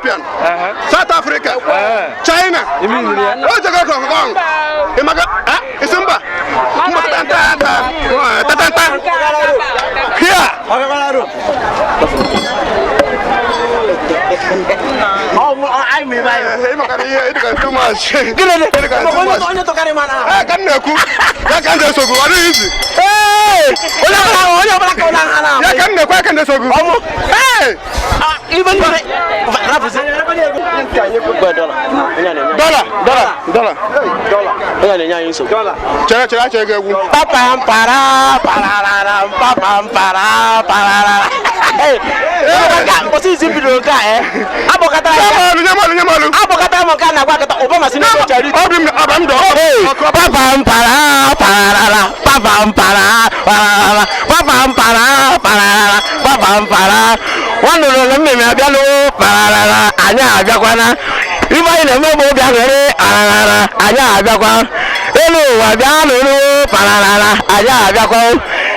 Ethiopian, South Africa, China, Hong Kong, Isumba, here. I may buy too much.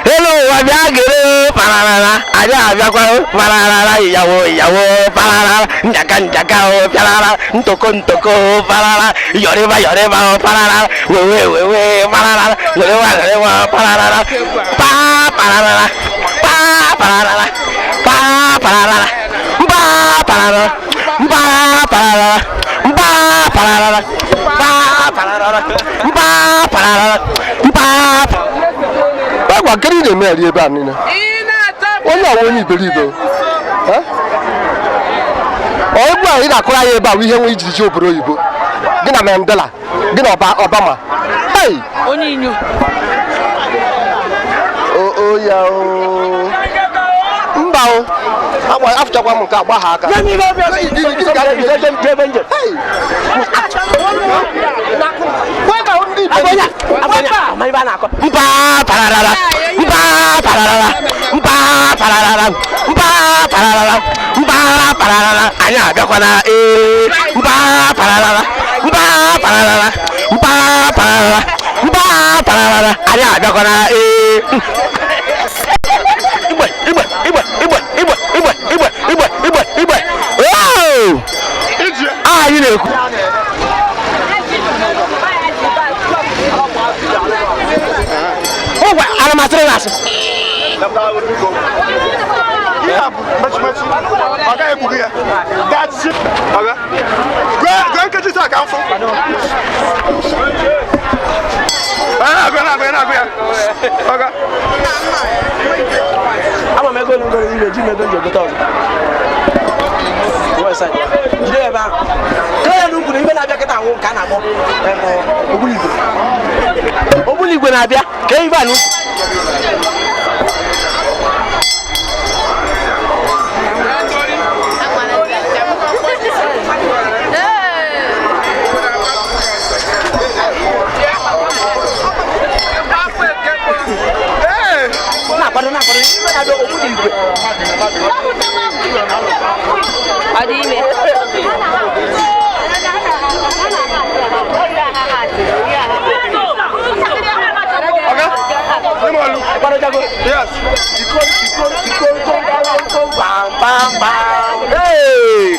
Hello, Wabiagere, Parana, Ayabiaco, Parana, Yawo, Parana, Jacan, Jacao, Parana, Toko, Parana, Yoreba, Parana, we, Parana, Parana, Parana, What can you marry a banana? What are you believe? Oh, well, I cry about we have reached your bro. Gina Mandela, Gina Obama. Hey, only you. Oh, yeah. After one car, Bahaka. You know. Oh, I'm a trainer. Yeah, much. Okay, that's it. Go and get this account for. Okay. I'm a going to go what's that? I don't believe in a can Obuli when I came Yes. Hey,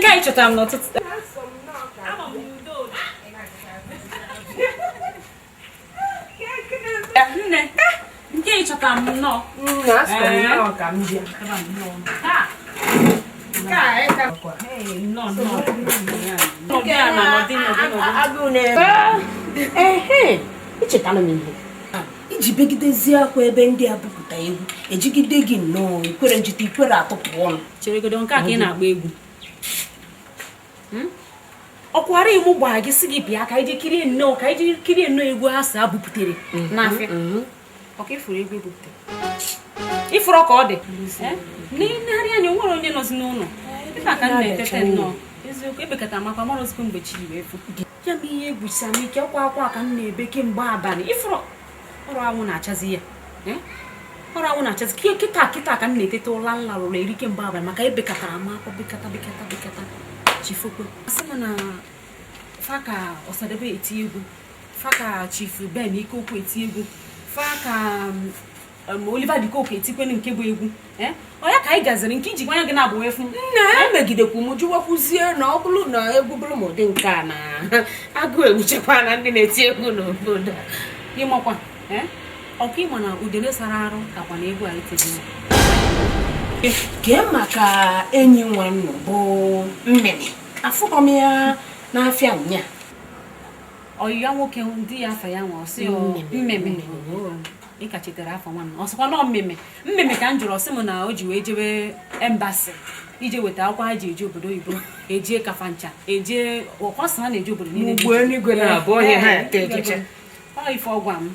nke anyị chọtara m n'ụtụtụ. Nne, nke anyị chọtara m nnọọ. Echetala m ihe iji begidezie akwa ebe ndị a bupụta egwu ejigide gị nnọọ ikwere njite ikwere atụpụ ọnụ cheregodo nke a ka ị na-agba egwu ọkwara ịmụ gbaa gị si gị bịa ka iji kirie nnọọ egwu ha si abupụtere n'afịa ọka ifuru egwu ebupụtere ifuru ka ọ dị n'ịnarị anya nwere onye nọzi n'ụlọ dịka ka m na-etete nnọọ eziokwu ebekata makwa mara ozikwu mgbe chi wee fụ ya bụ ihe egwusi m ike akwa ka m na-ebe kemgbe abalị ifuru ọrụ anwụ na-achazi ya ọrụ anwụ na-achazi kịta ka m na-etete ụla nlarụrụ eri kemgbe abalị maka ebekatara m akwa bekata chifokwe asị m na faka Ọsadebe eti egwu faka chifu Ben Ikeokwu eti egwu faka Oliver Dikoko etikwenu nke bụ egwu ọ ya ka anyị gaziri nke iji gwanya gị na-abụ efu nna emegidekwu m jụwakwuzie na ọ bụrụ na egwu bụrụ ma ụdị nke a na agụ egwuchekwa na ndị na-eti egwu n'obodo ịmakwa ọkụ ịma na udele sara arụ kakwa na egwu anyị tezi kee maka enyi nwanne bụ mmemme afụkọ m ya n'afịa nya ọyị ya nwoke ndị ya afa ya nwa ọsị mmemme ịka chetara afọ nwanne ọsịkwa nọ mmemme ka m jụrụ ọsị m na o ji wee jebe embasi ije weta akwụkwọ ha ji eji obodo oyibo ejie kafancha ejie ọkwasị ha na-eji obodo niile ugbo eluigwe na-abụ onye ha ọ ife ọgwa m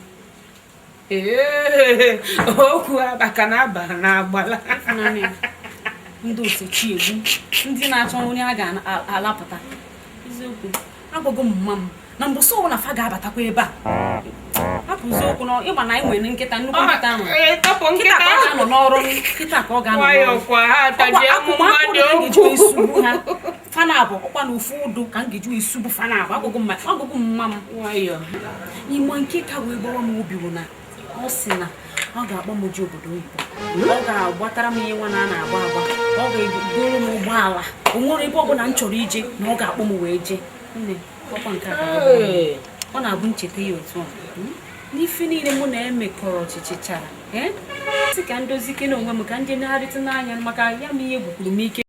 okwu abaka na aba na agbala ndị osochi egwu ndị na-achọ onye a ga-alapụta eziokwu agwago m mma m na mbụsị ọbụla na fa ga-abatakwa ebe a hapụzi okwu na ịgba na anyị nwere nkịta nnukwu nkịta ahụ nkịta ka ọ ga-anọ n'ọrụ nkịta ka ọ ga-anọ n'ọrụ isugbu ha fanabụ ọkwa na ofu ụdụ ka m ga-eji isugbu fanabụ agụgụ mma m ime nke ka wee gbawa m obi bụ na ọ sị na ọ ga-akpọ m ji obodo oyibo ọ ga-agbatara m ihe nwa na a na-agba agba ọ ga-egoro m ụgbọala o nwere ebe ọ bụla m chọrọ ije na ọ ga-akpọ m wee jee nne ọkwa nke a ọ na-abụ ncheta ya otu a n'ife niile mụ na emekọrọ ọchịchị chara sị ka ndozi ike na onwe m ka m je negharịta n'anya maka ya m ihe gwukwuru m ike